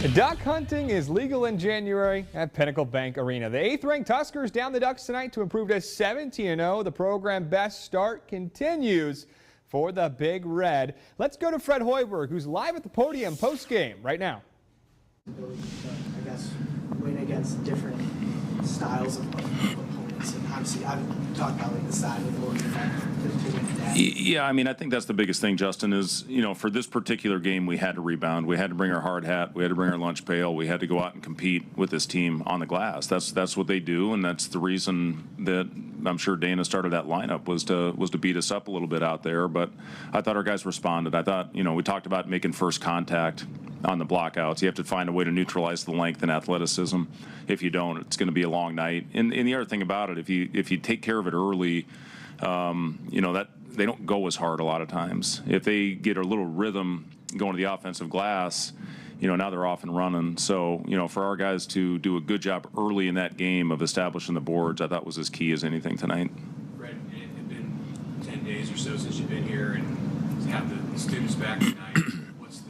Duck hunting is legal in January at Pinnacle Bank Arena. The 8th-ranked Huskers down the Ducks tonight to improve to 17-0. The program best start continues for the Big Red. Let's go to Fred Hoiberg, who's live at the podium post-game right now. I guess win against different styles of opponents, and obviously I've talked about like the side of Oregon to win that. Yeah, I mean, I think that's the biggest thing, Justin, is, you know, for this particular game, we had to rebound. We had to bring our hard hat. We had to bring our lunch pail. We had to go out and compete with this team on the glass. That's what they do, and that's the reason that I'm sure Dana started that lineup was to beat us up a little bit out there. But I thought our guys responded. I thought, you know, we talked about making first contact on the blockouts. You have to find a way to neutralize the length and athleticism. If you don't, it's going to be a long night. And the other thing about it, if you take care of it early, you know, that they don't go as hard a lot of times. If they get a little rhythm going to the offensive glass, you know, now they're off and running. So, you know, for our guys to do a good job early in that game of establishing the boards, I thought was as key as anything tonight. Brett, it had been 10 days or so since you've been here, and to have the students back tonight, what's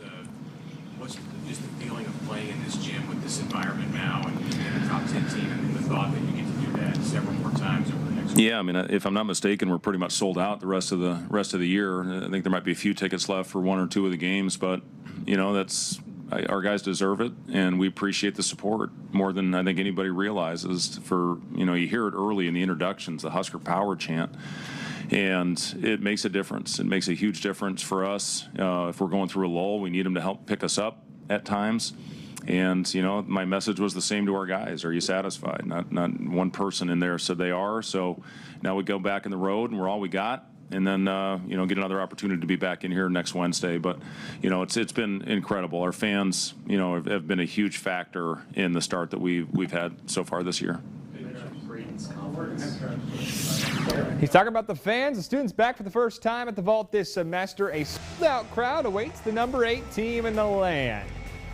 just the feeling of playing in this gym with this environment now and a top 10 team, and the thought that you get to do that several more times over the next Yeah, I mean, if I'm not mistaken, we're pretty much sold out the rest of the year. I think there might be a few tickets left for one or two of the games, but you know, our guys deserve it, and we appreciate the support more than I think anybody realizes. For, you know, you hear it early in the introductions, the Husker Power chant, and it makes a difference. It makes a huge difference for us. If we're going through a lull, we need them to help pick us up at times. And, you know, my message was the same to our guys. Are you satisfied? Not one person in there said they are. So now we go back in the road, and we're all we got. And then, you know, get another opportunity to be back in here next Wednesday. But, you know, it's been incredible. Our fans, you know, have been a huge factor in the start that we've had so far this year. He's talking about the fans. The students back for the first time at the vault this semester. A sold-out crowd awaits the number 8 team in the land.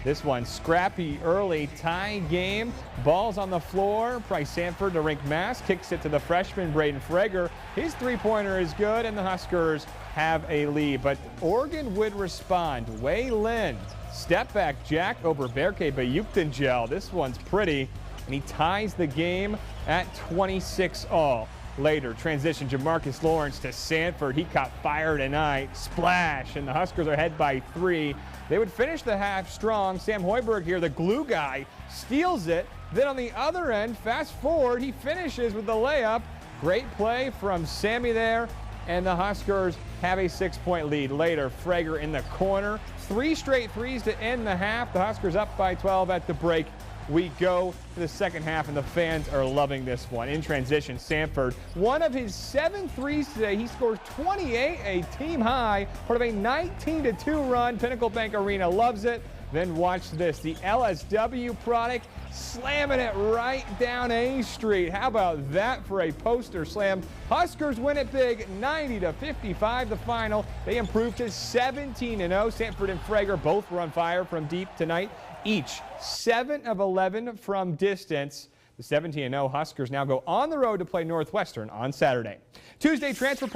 This one scrappy early tie game. Ball's on the floor. Bryce Sanford to rink mass. Kicks it to the freshman Braden Freger. His three-pointer is good, and the Huskers have a lead. But Oregon would respond. Wei Lin, step back jack over Berke Bayuktanjel. This one's pretty, and he ties the game at 26-all. Later, transition Jamarcus Lawrence to Sanford. He caught fire tonight. Splash, and the Huskers are ahead by 3. They would finish the half strong. Sam Hoiberg here, the glue guy, steals it. Then on the other end, fast forward, he finishes with the layup. Great play from Sammy there, and the Huskers have a 6-point lead. Later, Freger in the corner. 3 straight threes to end the half. The Huskers up by 12 at the break. We go to the second half, and the fans are loving this one. In transition, Sanford, one of his 7 threes today. He scores 28, a team high, part of a 19-2 run. Pinnacle Bank Arena loves it. Then watch this, the LSW product slamming it right down A Street. How about that for a poster slam? Huskers win it big, 90-55 the final. They improve to 17-0. Sanford and Freger both were on fire from deep tonight. Each 7 of 11 from distance. The 17-0 Huskers now go on the road to play Northwestern on Saturday. Tuesday transfer